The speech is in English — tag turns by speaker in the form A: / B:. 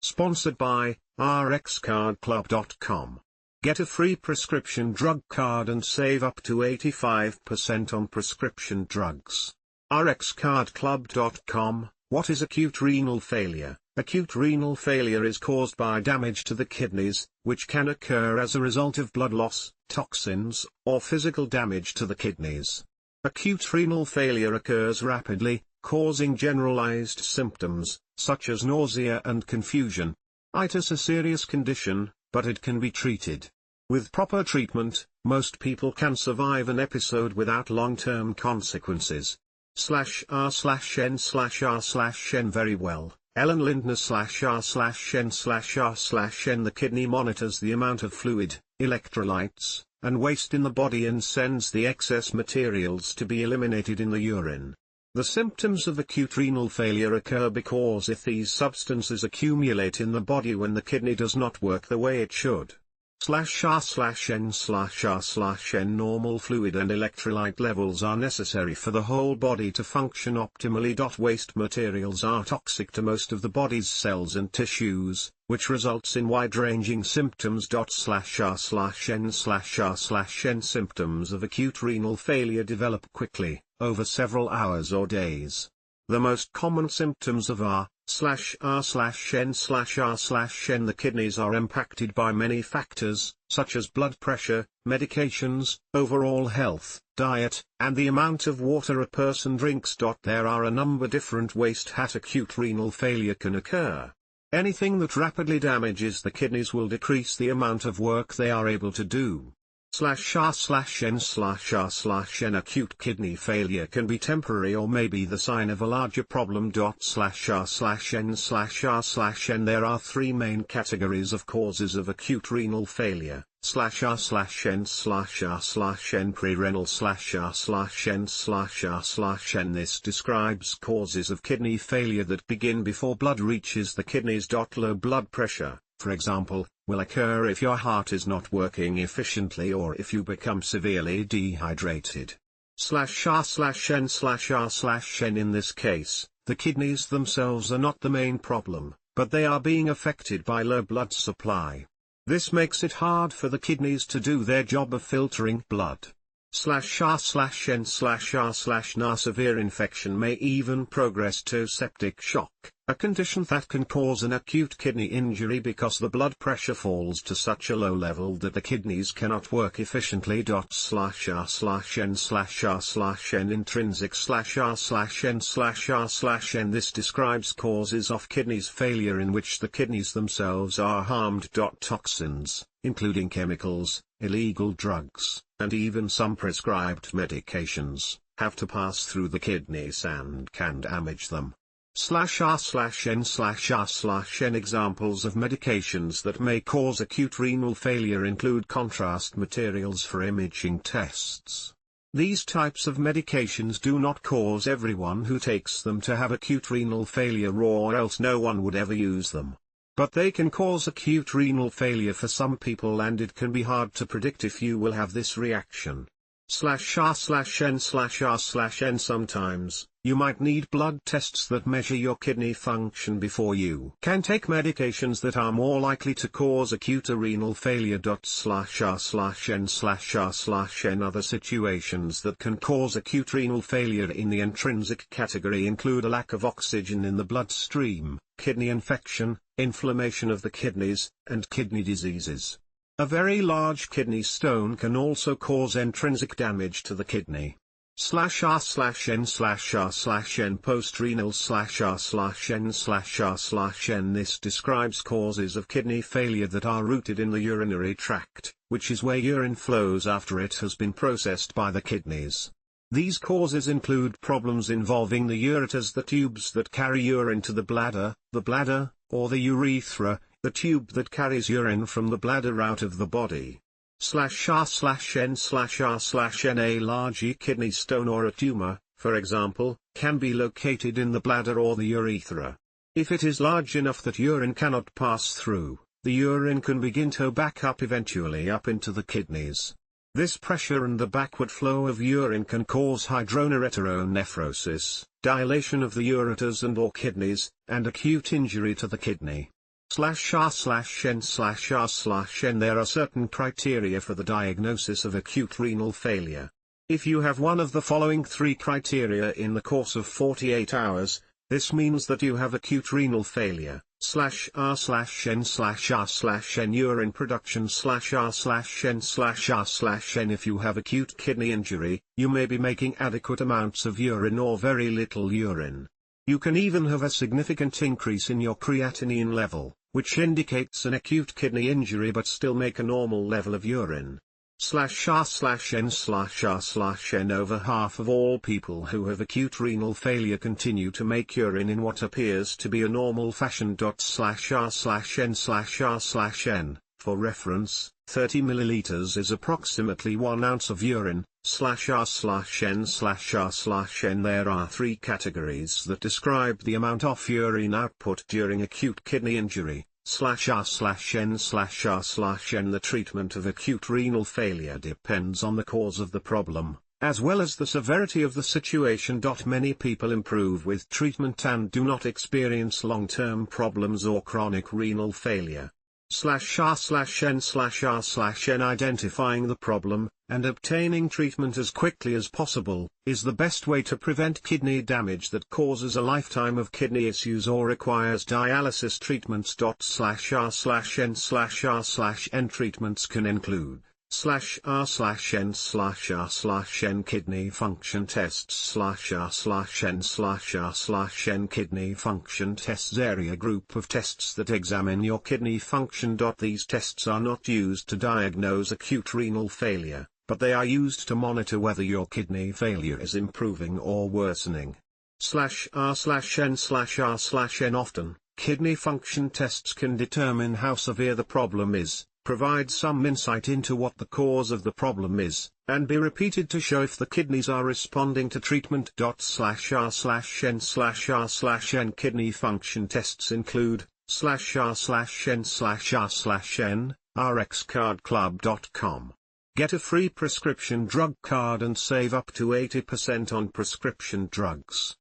A: Sponsored by rxcardclub.com. Get a free prescription drug card and save up to 85% on prescription drugs. rxcardclub.com. What is acute renal failure? Acute renal failure is caused by damage to the kidneys, which can occur as a result of blood loss, toxins, or physical damage to the kidneys. Acute renal failure occurs rapidly, causing generalized symptoms, such as nausea and confusion. Itis is a serious condition, but it can be treated. With proper treatment, most people can survive an episode without long-term consequences. /r/n/r/nVerywell, Ellen Lindnerrnrn/r/n/r/n. The kidney monitors the amount of fluid, electrolytes, and waste in the body and sends the excess materials to be eliminated in the urine. The symptoms of acute renal failure occur because these substances accumulate in the body when the kidney does not work the way it should. /r/n/r/n. Fluid and electrolyte levels are necessary for the whole body to function optimally. Waste materials are toxic to most of the body's cells and tissues, which results in wide-ranging symptoms. /r/n/r/n. Symptoms of acute renal failure develop quickly, over several hours or days. The most common symptoms of r/n/r/n. The kidneys are impacted by many factors, such as blood pressure, medications, overall health, diet, and the amount of water a person drinks. There are a number of different ways that acute renal failure can occur. Anything that rapidly damages the kidneys will decrease the amount of work they are able to do. /r/n/r/n. Acute kidney failure can be temporary or may be the sign of a larger problem. /r/n/r/n. There are three main categories of causes of acute renal failure: /r/n/r/n. Prerenal /r/n/r/n. This describes causes of kidney failure that begin before blood reaches the kidneys. Low blood pressure, for example, will occur if your heart is not working efficiently or if you become severely dehydrated. /r/n/r/n. In this case, the kidneys themselves are not the main problem, but they are being affected by low blood supply. This makes it hard for the kidneys to do their job of filtering blood. /r/n/r/n. Severe infection may even progress to septic shock, a condition that can cause an acute kidney injury because the blood pressure falls to such a low level that the kidneys cannot work efficiently. /r/n/r/n. Intrinsic /r/n/r/n. This describes causes of kidneys failure in which the kidneys themselves are harmed. Toxins, including chemicals, illegal drugs, and even some prescribed medications, have to pass through the kidneys and can damage them. /r/n/r/n. Examples of medications that may cause acute renal failure include contrast materials for imaging tests. These types of medications do not cause everyone who takes them to have acute renal failure, or else no one would ever use them. But they can cause acute renal failure for some people, and it can be hard to predict if you will have this reaction. /r/n/r/n. Sometimes, you might need blood tests that measure your kidney function before you can take medications that are more likely to cause acute renal failure. /r/n/r/n. Other situations that can cause acute renal failure in the intrinsic category include a lack of oxygen in the bloodstream, kidney infection, inflammation of the kidneys, and kidney diseases. A very large kidney stone can also cause intrinsic damage to the kidney. /r/n/r/n. Postrenal /r/n/r/n. This describes causes of kidney failure that are rooted in the urinary tract, which is where urine flows after it has been processed by the kidneys. These causes include problems involving the ureters, the tubes that carry urine to the bladder, or the urethra, the tube that carries urine from the bladder out of the body. /r/n/r/n. A large kidney stone or a tumor, for example, can be located in the bladder or the urethra. If it is large enough that urine cannot pass through, the urine can begin to back up, eventually up into the kidneys. This pressure and the backward flow of urine can cause hydronephrosis, dilation of the ureters and/or kidneys, and acute injury to the kidney. /r/n/r/n. There are certain criteria for the diagnosis of acute renal failure. If you have one of the following three criteria in the course of 48 hours, this means that you have acute renal failure. /r/n/r/n urine production /r/n/r/n. If you have acute kidney injury, you may be making adequate amounts of urine or very little urine. You can even have a significant increase in your creatinine level, which indicates an acute kidney injury, but still make a normal level of urine. /r/n/r/n. Over half of all people who have acute renal failure continue to make urine in what appears to be a normal fashion. /r/n/r/n. For reference, 30 milliliters is approximately 1 ounce of urine. /r/n/r/n. There are three categories that describe the amount of urine output during acute kidney injury. /r/n/r/n. The treatment of acute renal failure depends on the cause of the problem, as well as the severity of the situation. Many people improve with treatment and do not experience long-term problems or chronic renal failure. /r/n/r/n. Identifying the problem, and obtaining treatment as quickly as possible, is the best way to prevent kidney damage that causes a lifetime of kidney issues or requires dialysis treatments. /r/n/r/n. Treatments can include /r/n/r/n kidney function tests /r/n/r/n kidney function tests area group of tests that examine your kidney function. These tests are not used to diagnose acute renal failure, but they are used to monitor whether your kidney failure is improving or worsening. /r/n/r/n. Often, kidney function tests can determine how severe the problem is, provide some insight into what the cause of the problem is, and be repeated to show if the kidneys are responding to treatment. /r/n/r/n. Kidney function tests include /r/n/r/n, rxcardclub.com. Get a free prescription drug card and save up to 80% on prescription drugs.